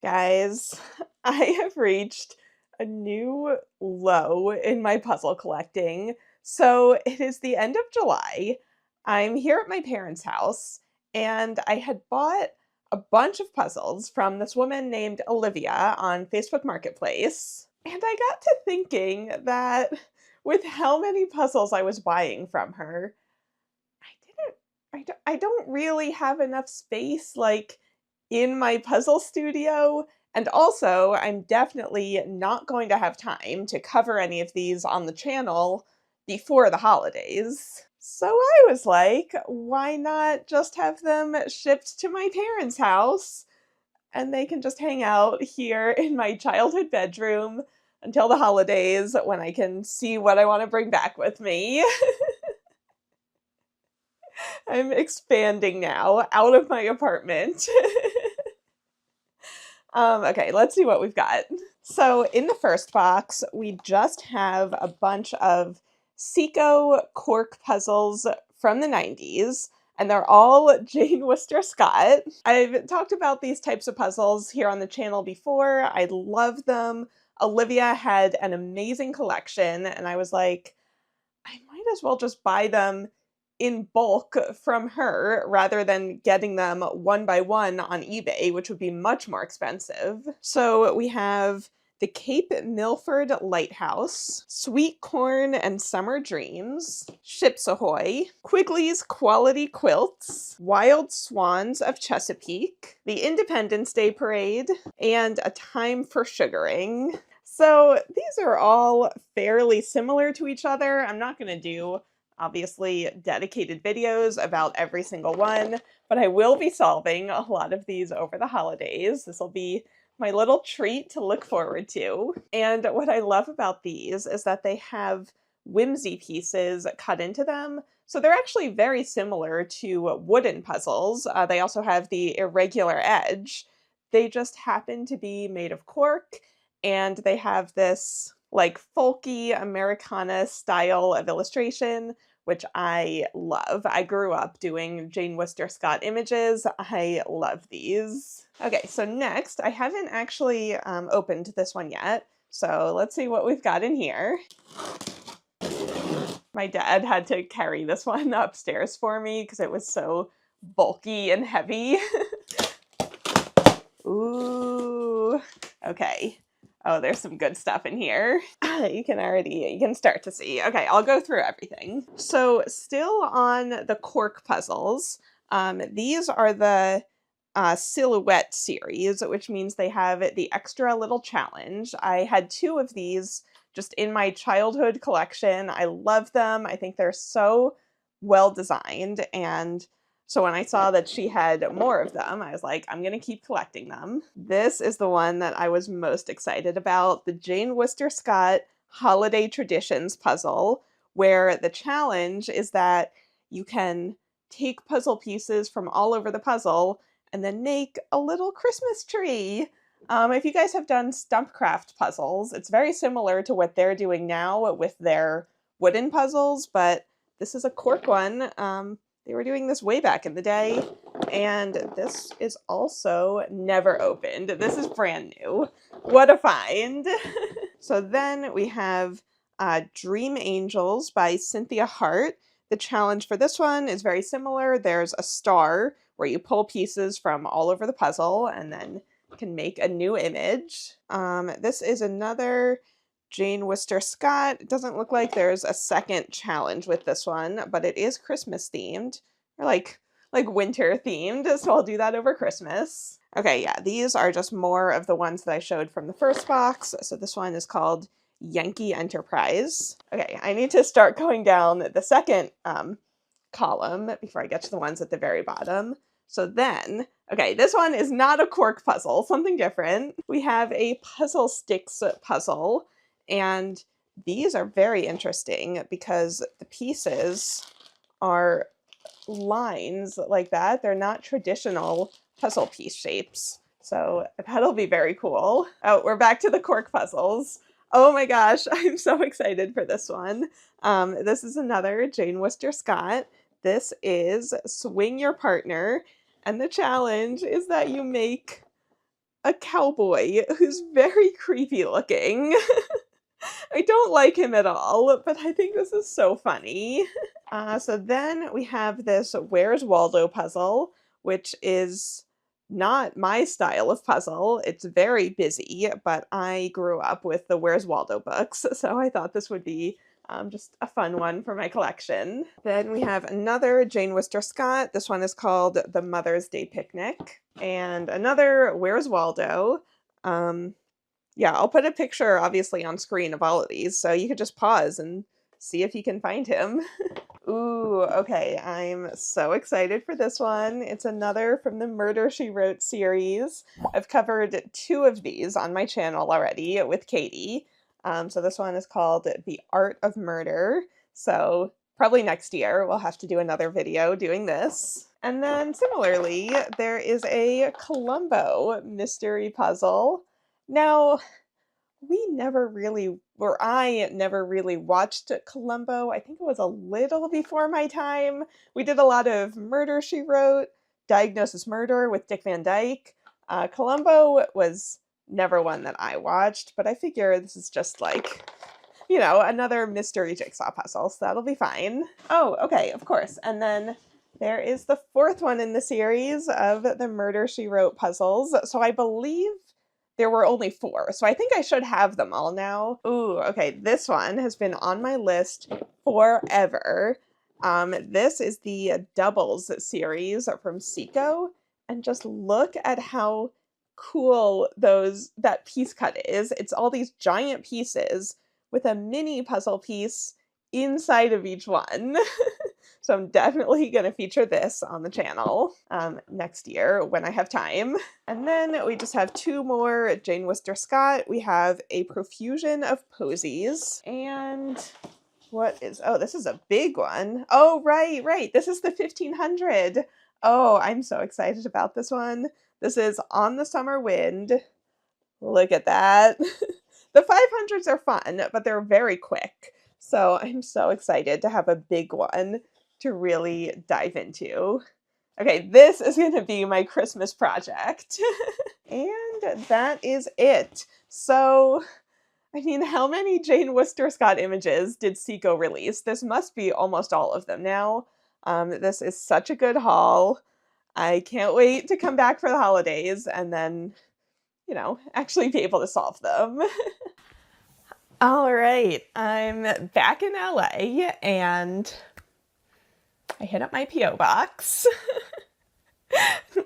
Guys, I have reached a new low in my puzzle collecting. So it is the end of July. I'm here at my parents' house, and I had bought a bunch of puzzles from this woman named Olivia on Facebook Marketplace. And I got to thinking that with how many puzzles I was buying from her, I don't really have enough space, like, in my puzzle studio, and also, I'm definitely not going to have time to cover any of these on the channel before the holidays. So I was like, why not just have them shipped to my parents' house, and they can just hang out here in my childhood bedroom until the holidays when I can see what I want to bring back with me. I'm expanding now out of my apartment. Okay, let's see what we've got. So in the first box, we just have a bunch of Seiko cork puzzles from the 90s, and they're all Jane Worcester Scott. I've talked about these types of puzzles here on the channel before. I love them. Olivia had an amazing collection, and I was like, I might as well just buy them in bulk from her rather than getting them one by one on eBay, which would be much more expensive. So we have the Cape Milford Lighthouse, Sweet Corn and Summer Dreams, Ships Ahoy, Quigley's Quality Quilts, Wild Swans of Chesapeake, the Independence Day Parade, and A Time for Sugaring. So these are all fairly similar to each other. I'm not going to do, obviously, dedicated videos about every single one, but I will be solving a lot of these over the holidays. This will be my little treat to look forward to. And what I love about these is that they have whimsy pieces cut into them. So they're actually very similar to wooden puzzles. They also have the irregular edge. They just happen to be made of cork, and they have this like folky Americana style of illustration, which I love. I grew up doing Jane Worcester Scott images. I love these. Okay, so next, I haven't actually opened this one yet, so let's see what we've got in here. My dad had to carry this one upstairs for me because it was so bulky and heavy. Ooh, okay. Oh, there's some good stuff in here. You can start to see. Okay, I'll go through everything. So still on the cork puzzles, these are the silhouette series, which means they have the extra little challenge. I had 2 of these just in my childhood collection. I love them. I think they're so well designed, and so when I saw that she had more of them, I was like, I'm going to keep collecting them. This is the one that I was most excited about, the Jane Worcester Scott Holiday Traditions puzzle, where the challenge is that you can take puzzle pieces from all over the puzzle and then make a little Christmas tree. If you guys have done Stumpcraft puzzles, it's very similar to what they're doing now with their wooden puzzles, but this is a cork one. They were doing this way back in the day, and this is also never opened. This is brand new. What a find. So then we have Dream Angels by Cynthia Hart. The challenge for this one is very similar. There's a star where you pull pieces from all over the puzzle and then can make a new image. This is another Jane Worcester Scott. It doesn't look like there's a second challenge with this one, but it is Christmas themed, or like winter themed, so I'll do that over Christmas. Okay, yeah, these are just more of the ones that I showed from the first box. So this one is called Yankee Enterprise. Okay, I need to start going down the second column before I get to the ones at the very bottom. So then, okay, this one is not a cork puzzle, something different. We have a puzzle sticks puzzle, and these are very interesting because the pieces are lines like that. They're not traditional puzzle piece shapes. So that'll be very cool. Oh, we're back to the cork puzzles. Oh my gosh, I'm so excited for this one. This is another Jane Worcester Scott. This is Swing Your Partner, and the challenge is that you make a cowboy who's very creepy looking. I don't like him at all, but I think this is so funny. So then we have this Where's Waldo puzzle, which is not my style of puzzle. It's very busy, but I grew up with the Where's Waldo books, so I thought this would be just a fun one for my collection. Then we have another Jane Wister Scott. This one is called The Mother's Day Picnic. And another Where's Waldo. Yeah, I'll put a picture, obviously, on screen of all of these, so you could just pause and see if you can find him. Ooh, okay, I'm so excited for this one. It's another from the Murder, She Wrote series. I've covered 2 of these on my channel already with Katie. So this one is called The Art of Murder. So probably next year we'll have to do another video doing this. And then similarly, there is a Columbo mystery puzzle. Now, I never really watched Columbo. I think it was a little before my time. We did a lot of Murder, She Wrote, Diagnosis Murder with Dick Van Dyke. Columbo was never one that I watched, but I figure this is just like, you know, another mystery jigsaw puzzle, so that'll be fine. Oh, okay, of course. And then there is the 4th one in the series of the Murder, She Wrote puzzles. So I believe there were only 4, so I think I should have them all now. Ooh, okay, this one has been on my list forever. This is the Doubles series from Seiko, and just look at how cool that piece cut is. It's all these giant pieces with a mini puzzle piece inside of each one. So I'm definitely going to feature this on the channel next year when I have time. And then we just have 2 more Jane Wister Scott. We have A Profusion of Posies. And this is a big one. Oh, right. This is the 1500. Oh, I'm so excited about this one. This is On the Summer Wind. Look at that. The 500s are fun, but they're very quick. So I'm so excited to have a big one to really dive into. Okay, this is going to be my Christmas project. And that is it. So, I mean, how many Jane Wister Scott images did Seiko release? This must be almost all of them now. This is such a good haul. I can't wait to come back for the holidays and then, you know, actually be able to solve them. All right, I'm back in LA and I hit up my P.O. box.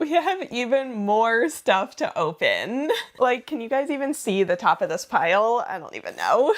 We have even more stuff to open. Like, can you guys even see the top of this pile? I don't even know.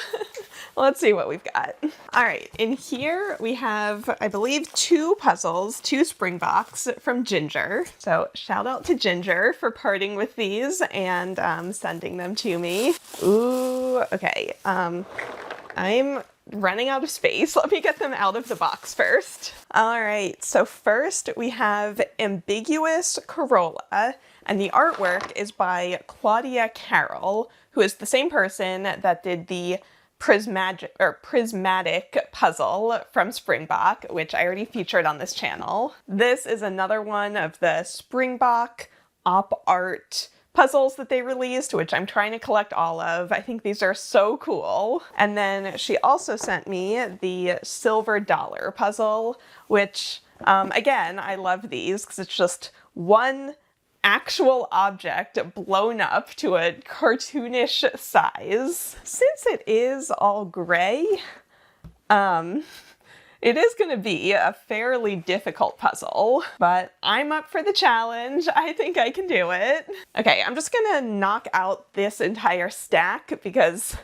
Let's see what we've got. All right, in here we have, I believe, 2 puzzles, 2 Springbocks from Ginger. So shout out to Ginger for parting with these and sending them to me. Ooh, okay. I'm running out of space. Let me get them out of the box first. All right, so first we have Ambiguous Corolla, and the artwork is by Claudia Carroll, who is the same person that did the prismatic puzzle from Springbock, which I already featured on this channel. This is another one of the Springbock op art puzzles that they released, which I'm trying to collect all of. I think these are so cool. And then she also sent me the Silver Dollar puzzle, which, again, I love these because it's just one actual object blown up to a cartoonish size. Since it is all gray, it is going to be a fairly difficult puzzle, but I'm up for the challenge. I think I can do it. Okay, I'm just going to knock out this entire stack because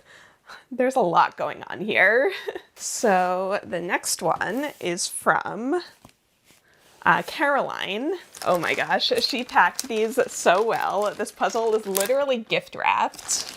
there's a lot going on here. So the next one is from Caroline. Oh my gosh, she packed these so well. This puzzle is literally gift wrapped.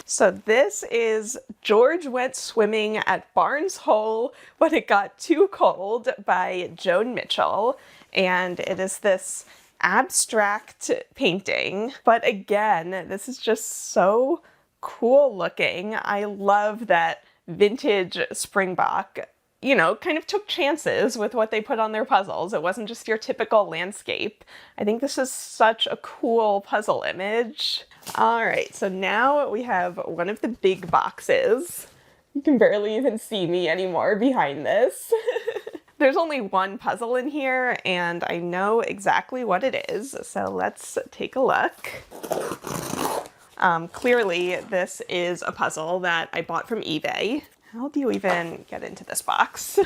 So this is George Went Swimming at Barnes Hole, but it got too cold by Joan Mitchell. And it is this abstract painting. But again, this is just so cool looking. I love that vintage Springbok you know, kind of took chances with what they put on their puzzles. It wasn't just your typical landscape. I think this is such a cool puzzle image. All right, so now we have one of the big boxes. You can barely even see me anymore behind this. There's only one puzzle in here, and I know exactly what it is, so let's take a look. Clearly, this is a puzzle that I bought from eBay. How do you even get into this box?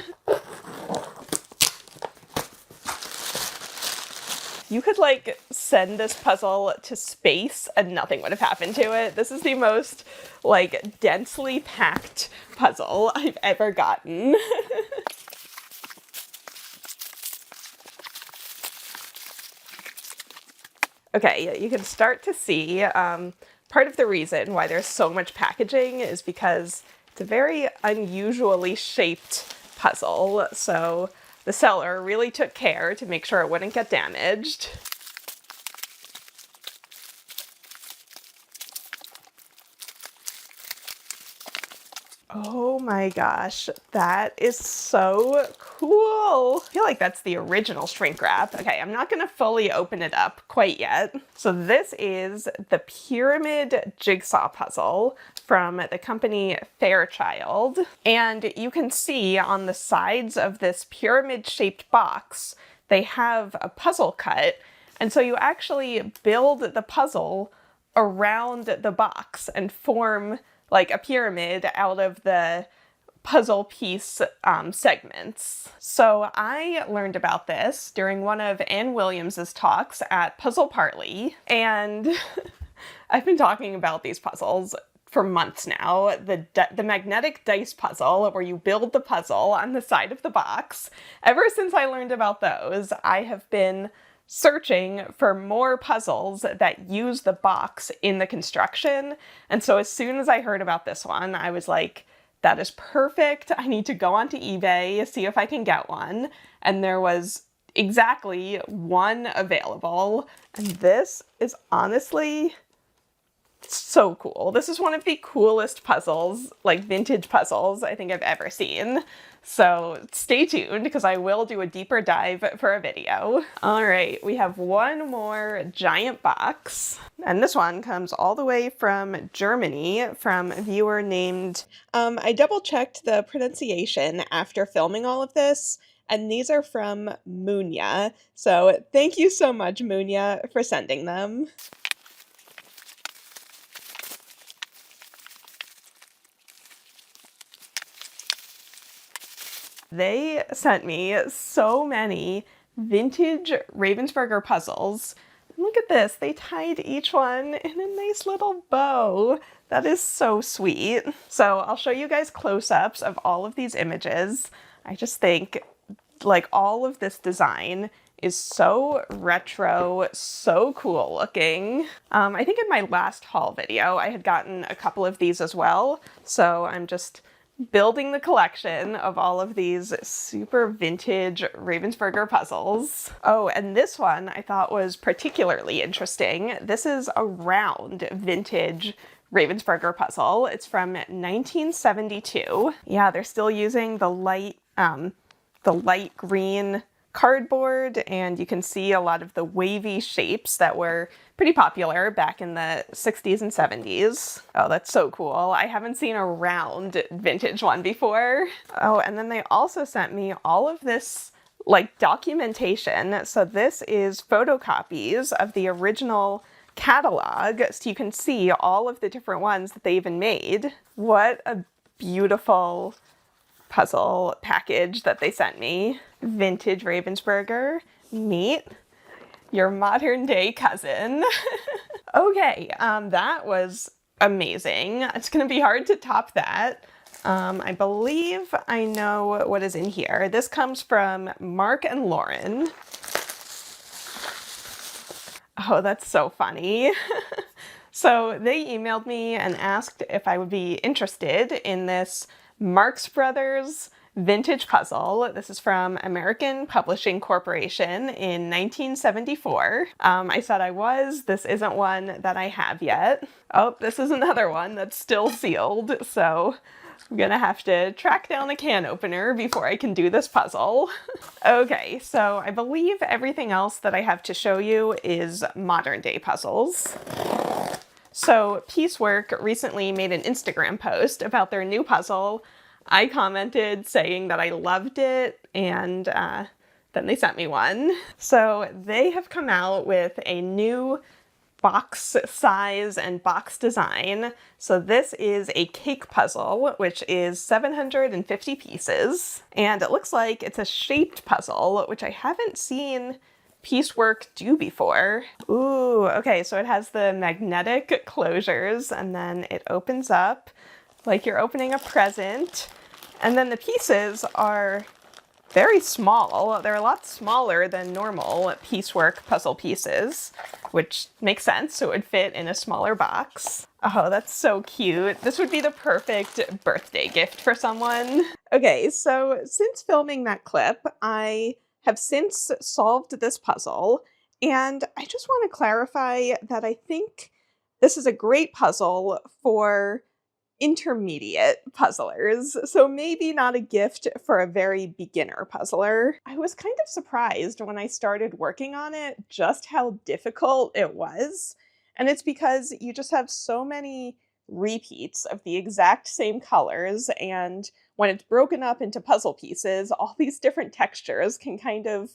You could like send this puzzle to space and nothing would have happened to it. This is the most like densely packed puzzle I've ever gotten. Okay, you can start to see part of the reason why there's so much packaging is because it's a very unusually shaped puzzle. So the seller really took care to make sure it wouldn't get damaged. Oh my gosh, that is so cool. I feel like that's the original shrink wrap. Okay, I'm not gonna fully open it up quite yet. So this is the Pyramid Jigsaw puzzle from the company Fairchild. And you can see on the sides of this pyramid-shaped box, they have a puzzle cut. And so you actually build the puzzle around the box and form like a pyramid out of the puzzle piece segments. So I learned about this during one of Ann Williams's talks at Puzzle Partly, and I've been talking about these puzzles for months now. The magnetic dice puzzle, where you build the puzzle on the side of the box. Ever since I learned about those, I have been searching for more puzzles that use the box in the construction. And so as soon as I heard about this one, I was like, that is perfect. I need to go onto eBay, see if I can get one. And there was exactly one available. And this is honestly so cool. This is one of the coolest puzzles, like vintage puzzles, I think I've ever seen. So stay tuned because I will do a deeper dive for a video. All right, we have one more giant box. And this one comes all the way from Germany from a viewer named, I double checked the pronunciation after filming all of this, and these are from Munya. So thank you so much, Munya, for sending them. They sent me so many vintage Ravensburger puzzles. Look at this, they tied each one in a nice little bow. That is so sweet. So I'll show you guys close-ups of all of these images. I just think like all of this design is so retro, so cool looking. I think in my last haul video, I had gotten a couple of these as well. So I'm just building the collection of all of these super vintage Ravensburger puzzles. Oh, and this one I thought was particularly interesting. This is a round vintage Ravensburger puzzle. It's from 1972. Yeah, they're still using the light green cardboard, and you can see a lot of the wavy shapes that were pretty popular back in the 60s and 70s. Oh, that's so cool. I haven't seen a round vintage one before. Oh, and then they also sent me all of this like documentation. So this is photocopies of the original catalog, so you can see all of the different ones that they even made. What a beautiful puzzle package that they sent me. Vintage Ravensburger, meet your modern day cousin. Okay, that was amazing. It's gonna be hard to top that. I believe I know what is in here. This comes from Mark and Lauren. Oh, that's so funny. So they emailed me and asked if I would be interested in this Marx Brothers vintage puzzle. This is from American Publishing Corporation in 1974. I said I was. This isn't one that I have yet. Oh, this is another one that's still sealed, so I'm gonna have to track down a can opener before I can do this puzzle. Okay, so I believe everything else that I have to show you is modern day puzzles. So Piecework recently made an Instagram post about their new puzzle. I commented saying that I loved it, and then they sent me one. So they have come out with a new box size and box design. So this is a cake puzzle, which is 750 pieces. And it looks like it's a shaped puzzle, which I haven't seen Piecework do before. Ooh, okay, so it has the magnetic closures, and then it opens up like you're opening a present. And then the pieces are very small. They're a lot smaller than normal Piecework puzzle pieces, which makes sense, so it would fit in a smaller box. Oh, that's so cute. This would be the perfect birthday gift for someone. Okay, so since filming that clip, I have since solved this puzzle, and I just want to clarify that I think this is a great puzzle for intermediate puzzlers, so maybe not a gift for a very beginner puzzler. I was kind of surprised when I started working on it just how difficult it was, and it's because you just have so many repeats of the exact same colors, and when it's broken up into puzzle pieces, all these different textures can kind of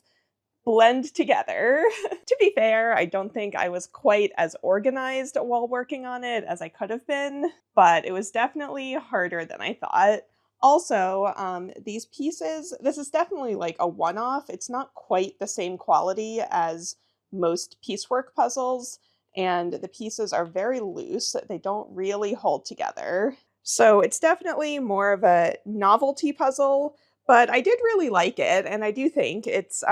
blend together. To be fair, I don't think I was quite as organized while working on it as I could have been, but it was definitely harder than I thought. Also, these pieces, this is definitely like a one-off. It's not quite the same quality as most Piecework puzzles, and the pieces are very loose. They don't really hold together. So it's definitely more of a novelty puzzle, but I did really like it, and I do think it's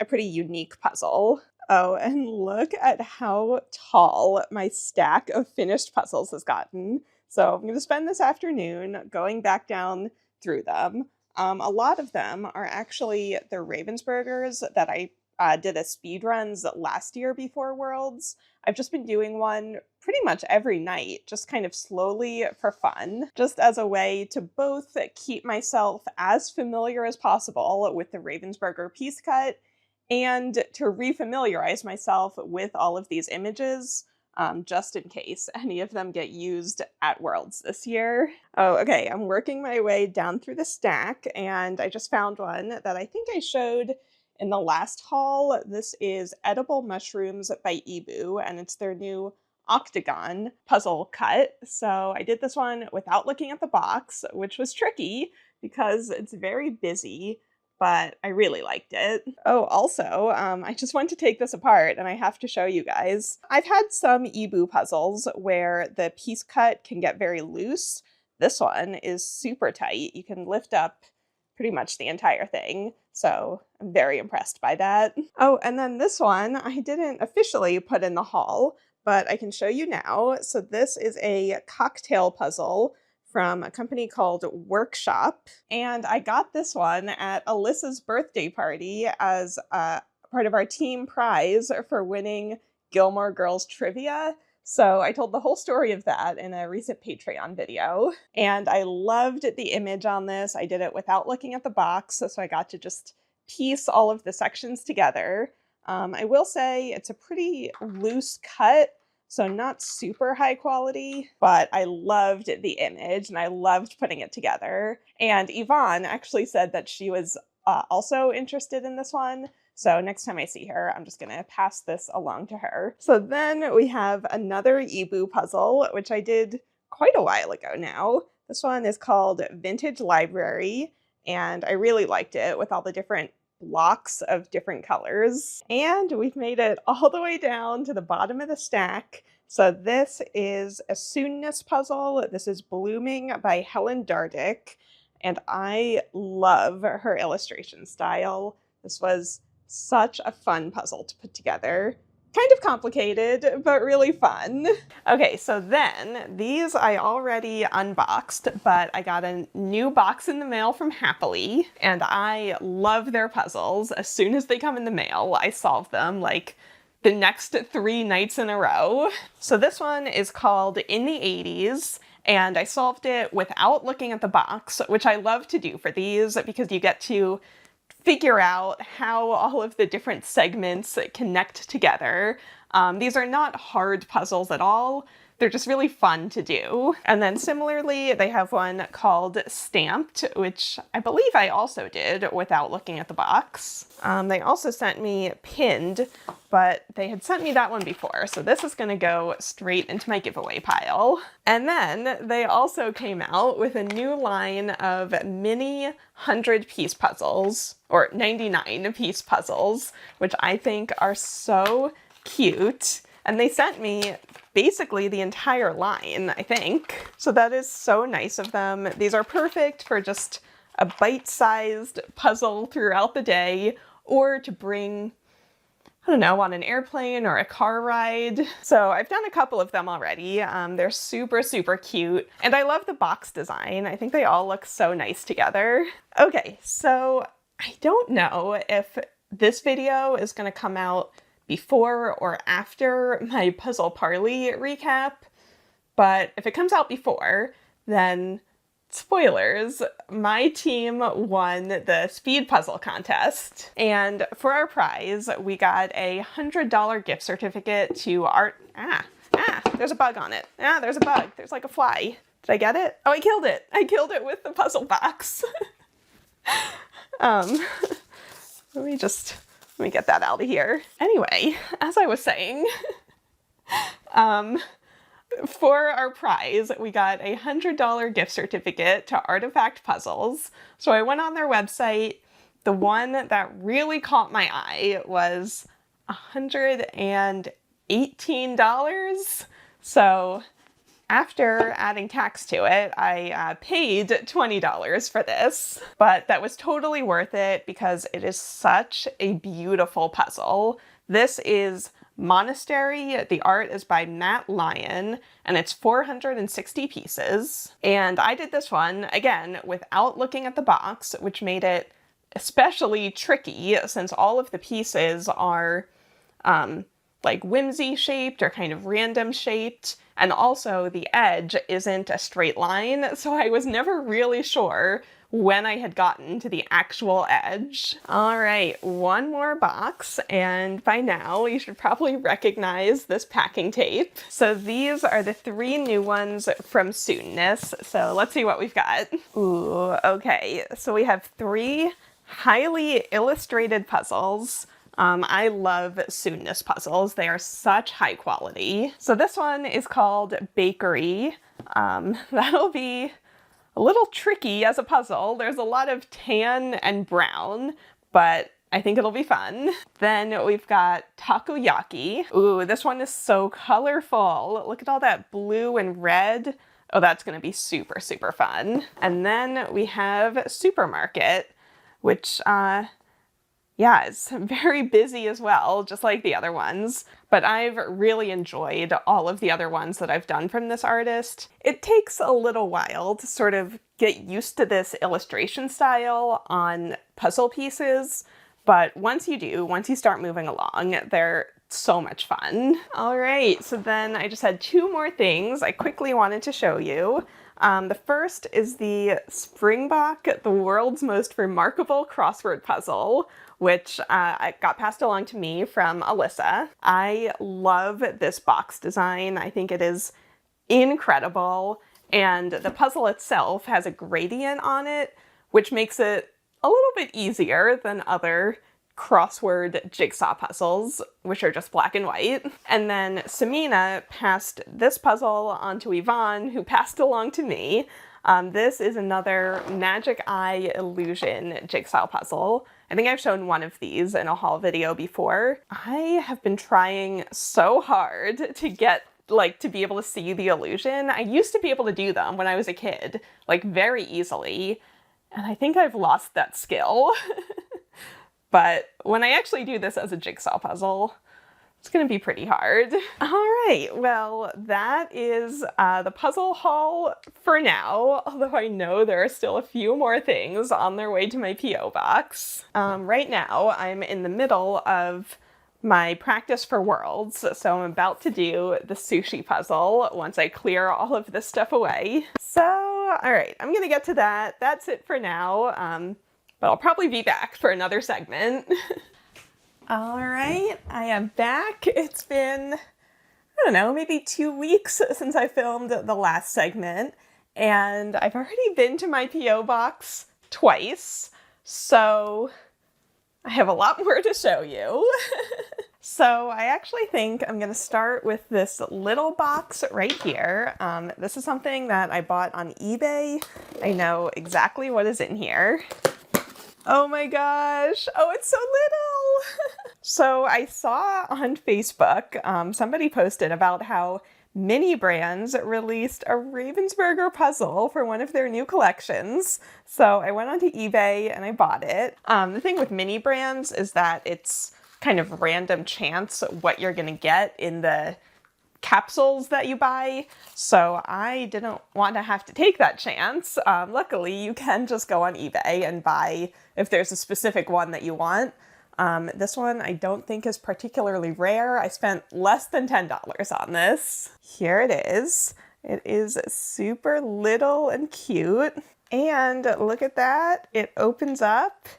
a pretty unique puzzle. Oh, and look at how tall my stack of finished puzzles has gotten. So I'm going to spend this afternoon going back down through them. A lot of them are actually the Ravensburgers that I did a speedruns last year before Worlds. I've just been doing one pretty much every night, just kind of slowly for fun, just as a way to both keep myself as familiar as possible with the Ravensburger piece cut and to refamiliarize myself with all of these images, just in case any of them get used at Worlds this year. Oh, okay, I'm working my way down through the stack, and I just found one that I think I showed in the last haul. This is Edible Mushrooms by Eeboo, and it's their new octagon puzzle cut. So I did this one without looking at the box, which was tricky because it's very busy, but I really liked it. Oh, also, I just want to take this apart and I have to show you guys. I've had some Eeboo puzzles where the piece cut can get very loose. This one is super tight. You can lift up pretty much the entire thing. So I'm very impressed by that. Oh, and then this one I didn't officially put in the haul, but I can show you now. So this is a cocktail puzzle from a company called Werkshoppe, and I got this one at Alyssa's birthday party as part of our team prize for winning Gilmore Girls trivia. So I told the whole story of that in a recent Patreon video, and I loved the image on this. I did it without looking at the box, so I got to just piece all of the sections together. I will say it's a pretty loose cut, so not super high quality, but I loved the image and I loved putting it together. And Yvonne actually said that she was also interested in this one. So next time I see her, I'm just gonna pass this along to her. So then we have another Eeboo puzzle, which I did quite a while ago now. This one is called Vintage Library, and I really liked it with all the different blocks of different colors. And we've made it all the way down to the bottom of the stack. So this is a Soonness puzzle. This is Blooming by Helen Dardick, and I love her illustration style. This was such a fun puzzle to put together. kind of complicated, but really fun. Okay, so then these I already unboxed, but I got a new box in the mail from Happily, and I love their puzzles. As soon as they come in the mail, I solve them like the next 3 nights in a row. So this one is called In the 80s, and I solved it without looking at the box, which I love to do for these because you get to figure out how all of the different segments connect together. These are not hard puzzles at all. They're just really fun to do. And then similarly, they have one called Stamped, which I believe I also did without looking at the box. They also sent me Pinned, but they had sent me that one before, so this is gonna go straight into my giveaway pile. And then they also came out with a new line of mini 100-piece puzzles, or 99-piece puzzles, which I think are so cute. And they sent me basically the entire line, I think. So that is so nice of them. These are perfect for just a bite-sized puzzle throughout the day, or to bring, I don't know, on an airplane or a car ride. So I've done a couple of them already. They're super, super cute. And I love the box design. I think they all look so nice together. Okay, so I don't know if this video is gonna come out before or after my Puzzle Parley recap, but if it comes out before, then spoilers, my team won the speed puzzle contest. And for our prize, we got a $100 gift certificate to art. There's a bug on it. There's a bug. There's like a fly. Did I get it? Oh, I killed it. I killed it with the puzzle box. Let me get that out of here. Anyway, as I was saying, for our prize, we got a $100 gift certificate to Artifact Puzzles. So I went on their website. The one that really caught my eye was $118. So after adding tax to it, I paid $20 for this, but that was totally worth it because it is such a beautiful puzzle. This is Monastery. The art is by Matt Lyon, and it's 460 pieces. And I did this one, again, without looking at the box, which made it especially tricky since all of the pieces are like whimsy shaped or kind of random shaped. And also the edge isn't a straight line, so I was never really sure when I had gotten to the actual edge. All right, one more box, and by now you should probably recognize this packing tape. So these are the 3 new ones from Soonness, so let's see what we've got. Ooh, okay, so we have 3 highly illustrated puzzles. I love Soonness puzzles. They are such high quality. So this one is called Bakery. That'll be a little tricky as a puzzle. There's a lot of tan and brown, but I think it'll be fun. Then we've got Takoyaki. Ooh, this one is so colorful. Look at all that blue and red. Oh, that's gonna be super, super fun. And then we have Supermarket, which, yeah, it's very busy as well, just like the other ones, but I've really enjoyed all of the other ones that I've done from this artist. It takes a little while to sort of get used to this illustration style on puzzle pieces, but once you do, once you start moving along, they're so much fun. All right, so then I just had 2 more things I quickly wanted to show you. The first is the Springbock, the world's most remarkable crossword puzzle, which got passed along to me from Alyssa. I love this box design. I think it is incredible, and the puzzle itself has a gradient on it, which makes it a little bit easier than other crossword jigsaw puzzles, which are just black and white. And then Samina passed this puzzle on to Yvonne, who passed along to me. This is another Magic Eye Illusion jigsaw puzzle. I think I've shown one of these in a haul video before. I have been trying so hard to get to be able to see the illusion. I used to be able to do them when I was a kid, like very easily, and I think I've lost that skill. But when I actually do this as a jigsaw puzzle, It's gonna be pretty hard. All right, well, that is the puzzle haul for now, although I know there are still a few more things on their way to my P.O. box. Right now, I'm in the middle of my practice for Worlds, so I'm about to do the sushi puzzle once I clear all of this stuff away. So, all right, I'm gonna get to that. That's it for now, but I'll probably be back for another segment. All right, I am back. It's been, I don't know, maybe 2 weeks since I filmed the last segment, and I've already been to my P.O. box twice, so I have a lot more to show you. So I actually think I'm gonna start with this little box right here. This is something that I bought on eBay. I know exactly what is in here. Oh my gosh, oh, it's so little. So I saw on Facebook, somebody posted about how Mini Brands released a Ravensburger puzzle for one of their new collections. So I went onto eBay and I bought it. The thing with Mini Brands is that it's kind of random chance what you're gonna get in the capsules that you buy, so I didn't want to have to take that chance. Luckily, you can just go on eBay and buy if there's a specific one that you want. This one I don't think is particularly rare. I spent less than $10 on this. Here it is. It is super little and cute. And look at that. It opens up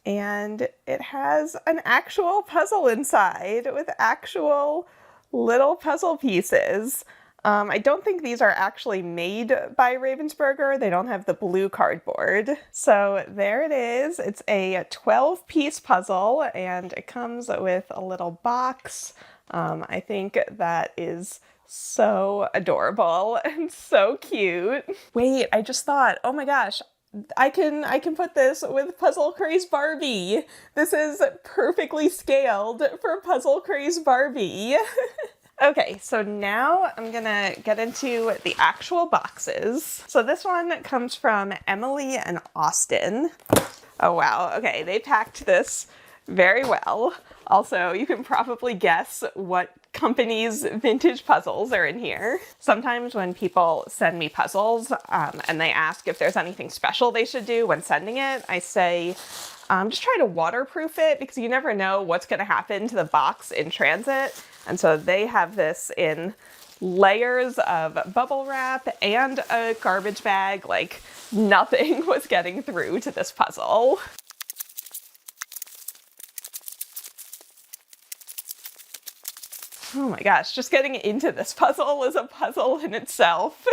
and it has an actual puzzle inside with actual little puzzle pieces. I don't think these are actually made by Ravensburger. They don't have the blue cardboard. So there it is. It's a 12-piece puzzle and it comes with a little box. I think that is so adorable and so cute. Wait, I just thought, oh my gosh, I can put this with Puzzle Craze Barbie. This is perfectly scaled for Puzzle Craze Barbie. Okay, so now I'm gonna get into the actual boxes. So this one comes from Emily and Austin. Oh wow, okay, they packed this very well. Also, you can probably guess what company's vintage puzzles are in here. Sometimes when people send me puzzles and they ask if there's anything special they should do when sending it, I say, just try to waterproof it because you never know what's gonna happen to the box in transit. And so they have this in layers of bubble wrap and a garbage bag, like nothing was getting through to this puzzle. Oh my gosh, just getting into this puzzle is a puzzle in itself.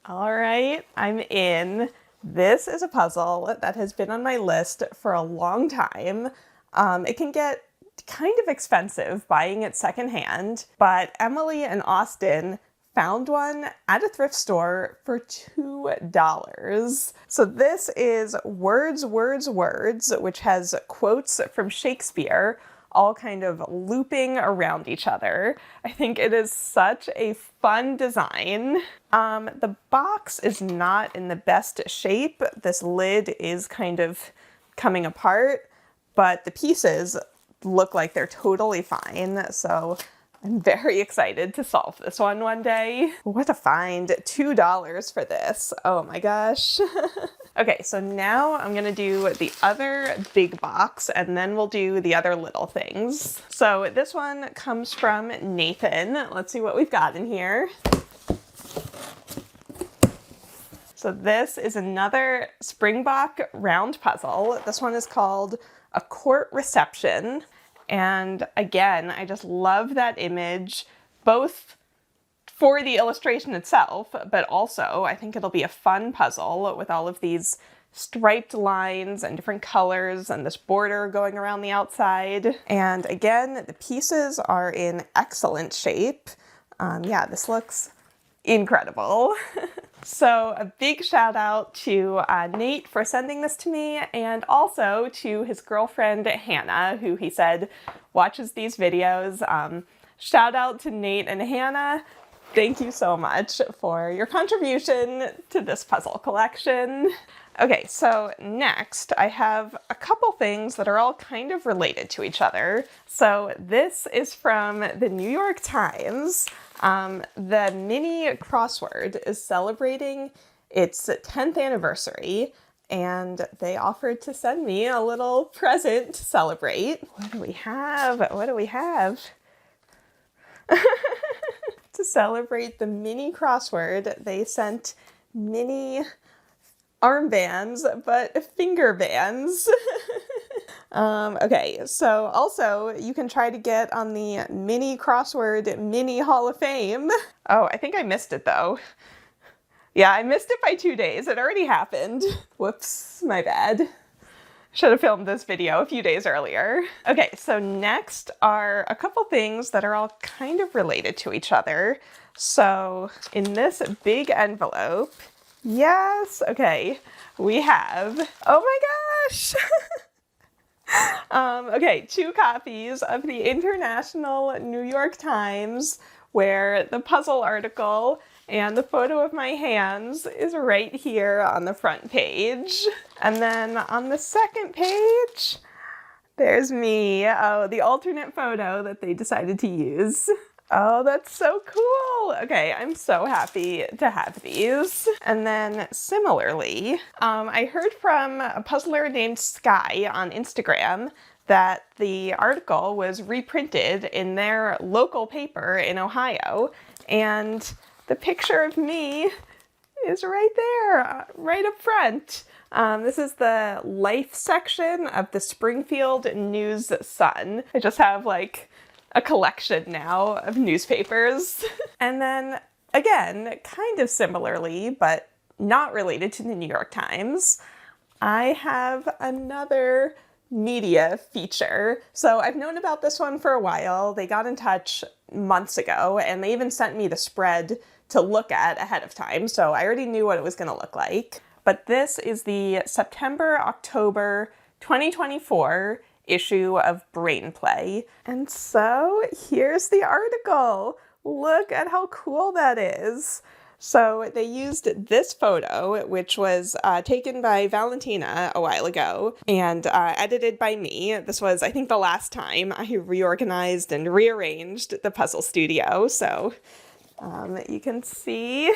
All right, I'm in. This is a puzzle that has been on my list for a long time. It can get kind of expensive buying it secondhand, but Emily and Austin found one at a thrift store for $2. So this is Words, Words, Words, which has quotes from Shakespeare all kind of looping around each other. I think it is such a fun design. The box is not in the best shape. This lid is kind of coming apart, but the pieces look like they're totally fine. So I'm very excited to solve this one day. What a find, $2 for this. Oh my gosh. Okay, so now I'm gonna do the other big box and then we'll do the other little things. So this one comes from Nathan. Let's see what we've got in here. So this is another Springbock round puzzle. This one is called A Court Reception. And again, I just love that image, both for the illustration itself, but also I think it'll be a fun puzzle with all of these striped lines and different colors and this border going around the outside. And again, the pieces are in excellent shape. Yeah, this looks incredible. So a big shout out to Nate for sending this to me, and also to his girlfriend Hannah, who he said watches these videos. Shout out to Nate and Hannah. Thank you so much for your contribution to this puzzle collection. Okay, so next I have a couple things that are all kind of related to each other. So this is from the New York Times. The mini crossword is celebrating its 10th anniversary, and they offered to send me a little present to celebrate. What do we have? What do we have? To celebrate the mini crossword, they sent mini armbands, but finger bands. Okay, so also you can try to get on the mini crossword mini Hall of Fame. Oh, I think I missed it though. Yeah, I missed it by 2 days. It already happened. Whoops, my bad. Should have filmed this video a few days earlier. Okay, so next are a couple things that are all kind of related to each other. So in this big envelope, yes, okay, we have, oh my gosh! Okay, 2 copies of the International New York Times, where the puzzle article and the photo of my hands is right here on the front page. And then on the second page, there's me. Oh, the alternate photo that they decided to use. Oh, that's so cool. Okay, I'm so happy to have these. And then similarly, I heard from a puzzler named Sky on Instagram that the article was reprinted in their local paper in Ohio, and the picture of me is right there, right up front. This is the life section of the Springfield News Sun. I just have like a collection now of newspapers. And then again, kind of similarly, but not related to the New York Times, I have another media feature. So I've known about this one for a while. They got in touch months ago, and they even sent me the spread to look at ahead of time, so I already knew what it was going to look like. But this is the September-October 2024 issue of Brain Play. And so here's the article. Look at how cool that is. So they used this photo, which was taken by Valentina a while ago and edited by me. This was, I think, the last time I reorganized and rearranged the puzzle studio. So you can see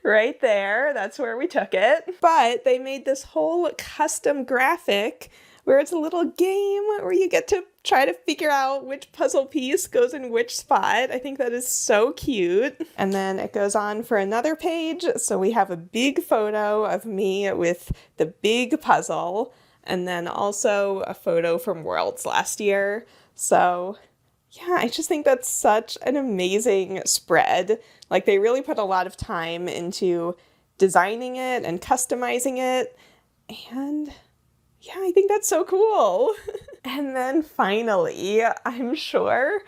right there, that's where we took it. But they made this whole custom graphic where it's a little game where you get to try to figure out which puzzle piece goes in which spot. I think that is so cute. And then it goes on for another page. So we have a big photo of me with the big puzzle, and then also a photo from Worlds last year. So yeah, I just think that's such an amazing spread. Like, they really put a lot of time into designing it and customizing it. And yeah, I think that's so cool. And then finally, I'm sure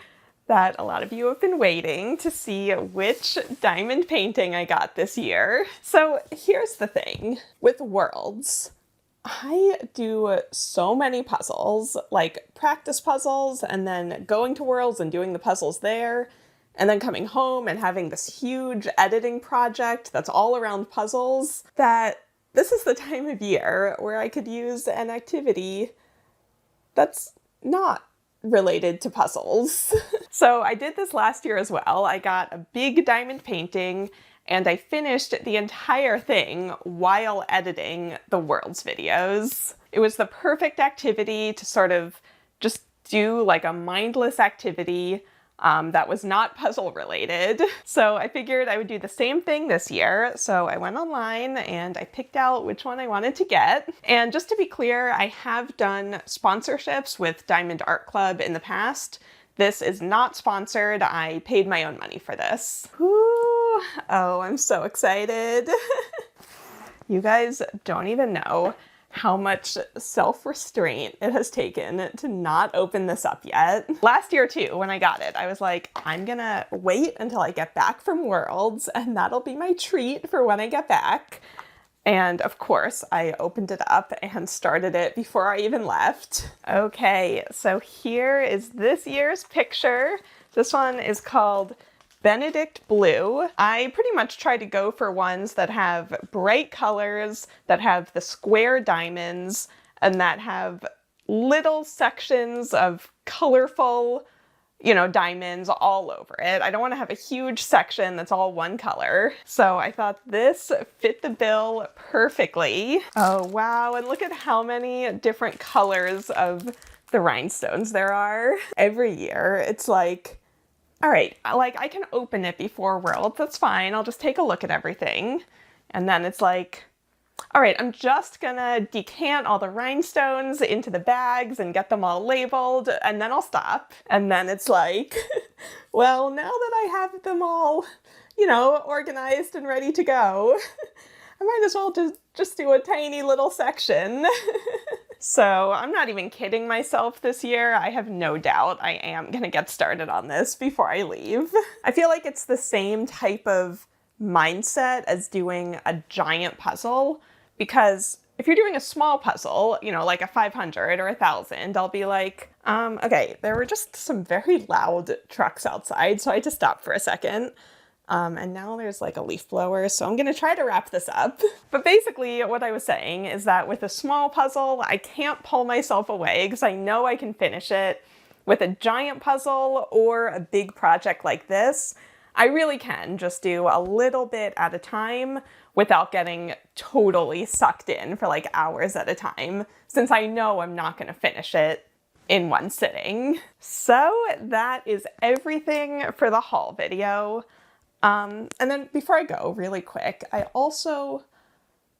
that a lot of you have been waiting to see which diamond painting I got this year. So here's the thing with Worlds. I do so many puzzles, like practice puzzles, and then going to Worlds and doing the puzzles there, and then coming home and having this huge editing project that's all around puzzles, that this is the time of year where I could use an activity that's not related to puzzles. So I did this last year as well. I got a big diamond painting, and I finished the entire thing while editing the Worlds videos. It was the perfect activity to sort of just do like a mindless activity that was not puzzle related. So I figured I would do the same thing this year. So I went online and I picked out which one I wanted to get. And just to be clear, I have done sponsorships with Diamond Art Club in the past. This is not sponsored. I paid my own money for this. Ooh, oh, I'm so excited. You guys don't even know how much self-restraint it has taken to not open this up yet. Last year too, when I got it, I was like, I'm gonna wait until I get back from Worlds, and that'll be my treat for when I get back. And of course, I opened it up and started it before I even left. Okay, so here is this year's picture. This one is called Benedict blue. I pretty much try to go for ones that have bright colors, that have the square diamonds, and that have little sections of colorful, diamonds all over it. I don't want to have a huge section that's all one color. So I thought this fit the bill perfectly. Oh wow, and look at how many different colors of the rhinestones there are. Every year it's like, all right, like I can open it before Worlds, that's fine. I'll just take a look at everything. And then it's like, all right, I'm just gonna decant all the rhinestones into the bags and get them all labeled, and then I'll stop. And then it's like, well, now that I have them all, organized and ready to go, I might as well just do a tiny little section. So I'm not even kidding myself this year. I have no doubt I am gonna get started on this before I leave. I feel like it's the same type of mindset as doing a giant puzzle, because if you're doing a small puzzle, like a 500 or 1,000, I'll be like, okay, there were just some very loud trucks outside, so I had to stop for a second. And now there's like a leaf blower, so I'm gonna try to wrap this up. But basically what I was saying is that with a small puzzle, I can't pull myself away because I know I can finish it. With a giant puzzle or a big project like this, I really can just do a little bit at a time without getting totally sucked in for like hours at a time, since I know I'm not gonna finish it in one sitting. So that is everything for the haul video. And then before I go, really quick, I also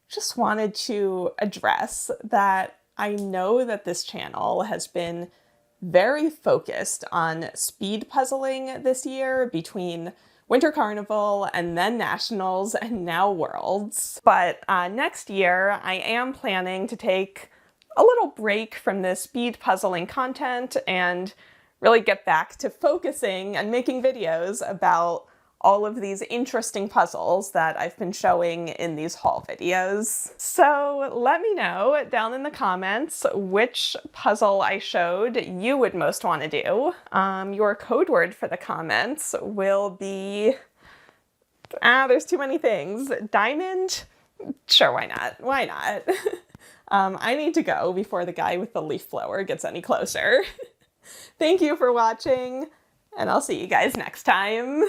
just wanted to address that I know that this channel has been very focused on speed puzzling this year between Winter Carnival and then Nationals and now Worlds. But next year, I am planning to take a little break from the speed puzzling content and really get back to focusing and making videos about all of these interesting puzzles that I've been showing in these haul videos. So let me know down in the comments which puzzle I showed you would most want to do. Your code word for the comments will be, there's too many things. Diamond? Sure, why not? Why not? I need to go before the guy with the leaf blower gets any closer. Thank you for watching, and I'll see you guys next time.